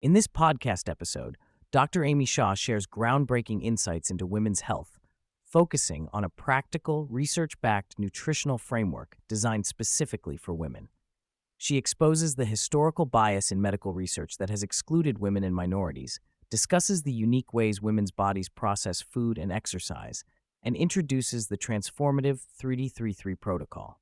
In this podcast episode, Dr. Amy Shah shares groundbreaking insights into women's health, focusing on a practical, research backed nutritional framework designed specifically for women. She exposes the historical bias in medical research that has excluded women and minorities, discusses the unique ways women's bodies process food and exercise, and introduces the transformative 3D33 protocol.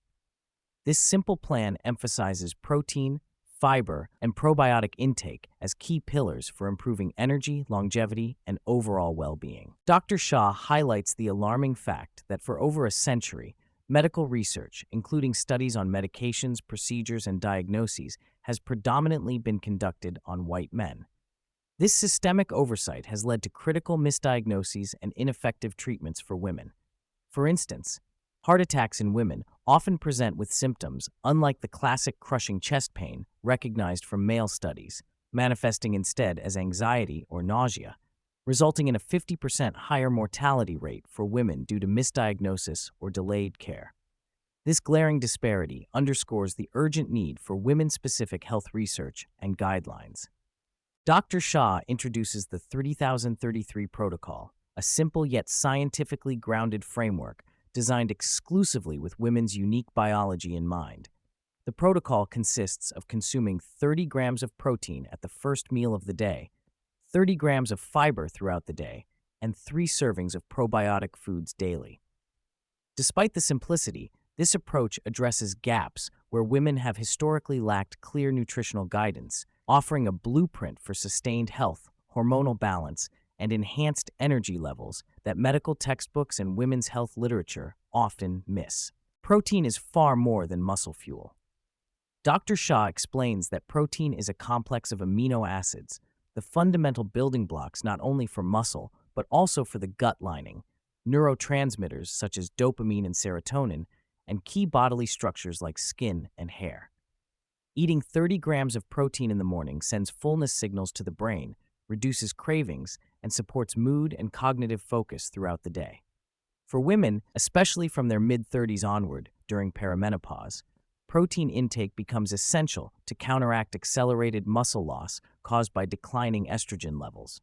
This simple plan emphasizes protein, fiber, and probiotic intake as key pillars for improving energy, longevity, and overall well-being. Dr. Shah highlights the alarming fact that for over a century, medical research, including studies on medications, procedures, and diagnoses, has predominantly been conducted on white men. This systemic oversight has led to critical misdiagnoses and ineffective treatments for women. For instance, heart attacks in women often present with symptoms unlike the classic crushing chest pain recognized from male studies, manifesting instead as anxiety or nausea, resulting in a 50% higher mortality rate for women due to misdiagnosis or delayed care. This glaring disparity underscores the urgent need for women-specific health research and guidelines. Dr. Shah introduces the 30,033 protocol, a simple yet scientifically grounded framework designed exclusively with women's unique biology in mind. The protocol consists of consuming 30 grams of protein at the first meal of the day, 30 grams of fiber throughout the day, and 3 servings of probiotic foods daily. Despite the simplicity, this approach addresses gaps where women have historically lacked clear nutritional guidance, offering a blueprint for sustained health, hormonal balance, and enhanced energy levels that medical textbooks and women's health literature often miss. Protein is far more than muscle fuel. Dr. Shah explains that protein is a complex of amino acids, the fundamental building blocks not only for muscle, but also for the gut lining, neurotransmitters such as dopamine and serotonin, and key bodily structures like skin and hair. Eating 30 grams of protein in the morning sends fullness signals to the brain, reduces cravings, and supports mood and cognitive focus throughout the day. For women, especially from their mid-30s onward during perimenopause, protein intake becomes essential to counteract accelerated muscle loss caused by declining estrogen levels.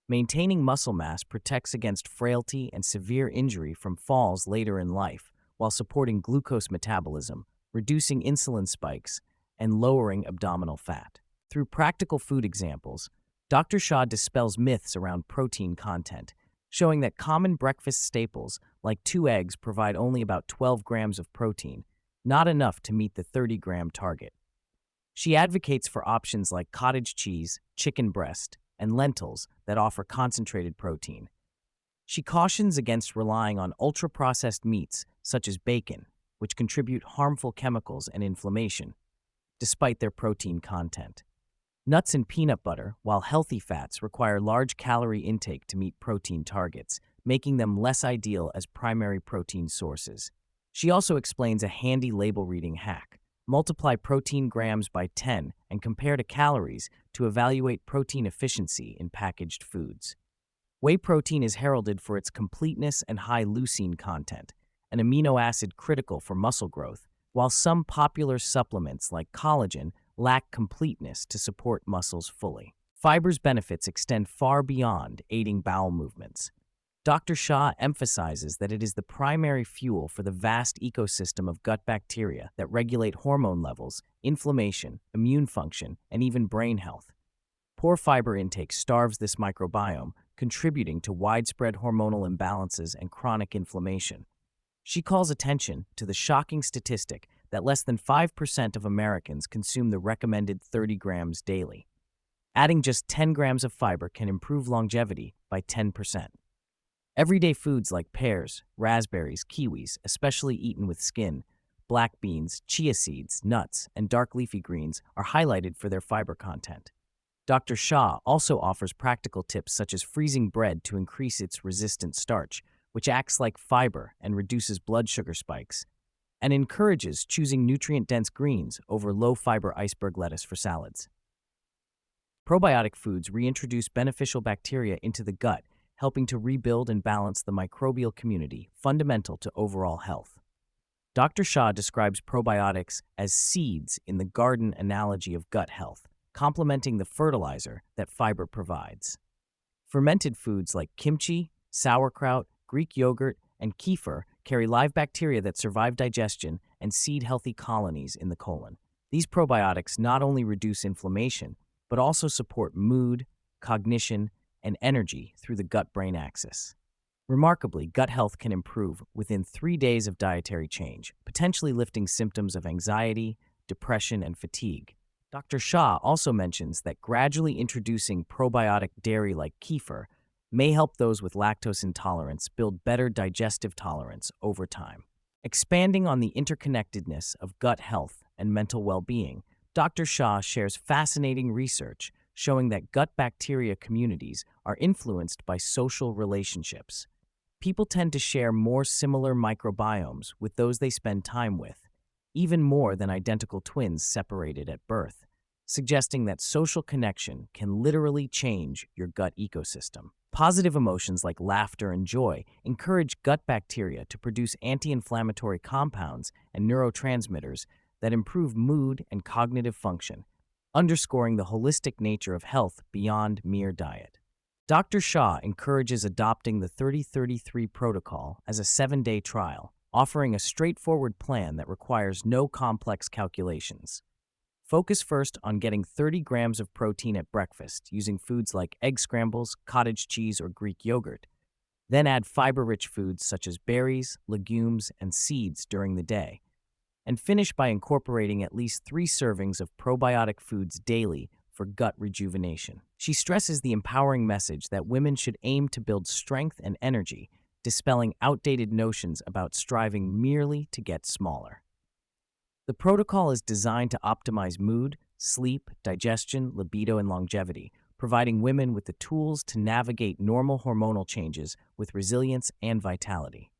Maintaining muscle mass protects against frailty and severe injury from falls later in life, while supporting glucose metabolism, reducing insulin spikes, and lowering abdominal fat. Through practical food examples, Dr. Shah dispels myths around protein content, showing that common breakfast staples like 2 eggs provide only about 12 grams of protein, not enough to meet the 30-gram target. She advocates for options like cottage cheese, chicken breast, and lentils that offer concentrated protein. She cautions against relying on ultra-processed meats such as bacon, which contribute harmful chemicals and inflammation, despite their protein content. Nuts and peanut butter, while healthy fats, require large calorie intake to meet protein targets, making them less ideal as primary protein sources. She also explains a handy label reading hack. Multiply protein grams by 10 and compare to calories to evaluate protein efficiency in packaged foods. Whey protein is heralded for its completeness and high leucine content, an amino acid critical for muscle growth, while some popular supplements like collagen lack completeness to support muscles fully. Fiber's benefits extend far beyond aiding bowel movements. Dr. Shah emphasizes that it is the primary fuel for the vast ecosystem of gut bacteria that regulate hormone levels, inflammation, immune function, and even brain health. Poor fiber intake starves this microbiome, contributing to widespread hormonal imbalances and chronic inflammation. She calls attention to the shocking statistic that less than 5% of Americans consume the recommended 30 grams daily. Adding just 10 grams of fiber can improve longevity by 10%. Everyday foods like pears, raspberries, kiwis, especially eaten with skin, black beans, chia seeds, nuts, and dark leafy greens are highlighted for their fiber content. Dr. Shah also offers practical tips such as freezing bread to increase its resistant starch, which acts like fiber and reduces blood sugar spikes, and encourages choosing nutrient-dense greens over low-fiber iceberg lettuce for salads. Probiotic foods reintroduce beneficial bacteria into the gut, helping to rebuild and balance the microbial community, fundamental to overall health. Dr. Shah describes probiotics as seeds in the garden analogy of gut health, complementing the fertilizer that fiber provides. Fermented foods like kimchi, sauerkraut, Greek yogurt, and kefir carry live bacteria that survive digestion and seed healthy colonies in the colon. These probiotics not only reduce inflammation, but also support mood, cognition, and energy through the gut-brain axis. Remarkably, gut health can improve within 3 days of dietary change, potentially lifting symptoms of anxiety, depression, and fatigue. Dr. Shah also mentions that gradually introducing probiotic dairy like kefir may help those with lactose intolerance build better digestive tolerance over time. Expanding on the interconnectedness of gut health and mental well-being, Dr. Shah shares fascinating research showing that gut bacteria communities are influenced by social relationships. People tend to share more similar microbiomes with those they spend time with, even more than identical twins separated at birth, suggesting that social connection can literally change your gut ecosystem. Positive emotions like laughter and joy encourage gut bacteria to produce anti-inflammatory compounds and neurotransmitters that improve mood and cognitive function, underscoring the holistic nature of health beyond mere diet. Dr. Shah encourages adopting the 30-33 protocol as a 7-day trial, offering a straightforward plan that requires no complex calculations. Focus first on getting 30 grams of protein at breakfast using foods like egg scrambles, cottage cheese, or Greek yogurt. Then add fiber-rich foods such as berries, legumes, and seeds during the day. And finish by incorporating at least 3 servings of probiotic foods daily for gut rejuvenation. She stresses the empowering message that women should aim to build strength and energy, dispelling outdated notions about striving merely to get smaller. The protocol is designed to optimize mood, sleep, digestion, libido, and longevity, providing women with the tools to navigate normal hormonal changes with resilience and vitality.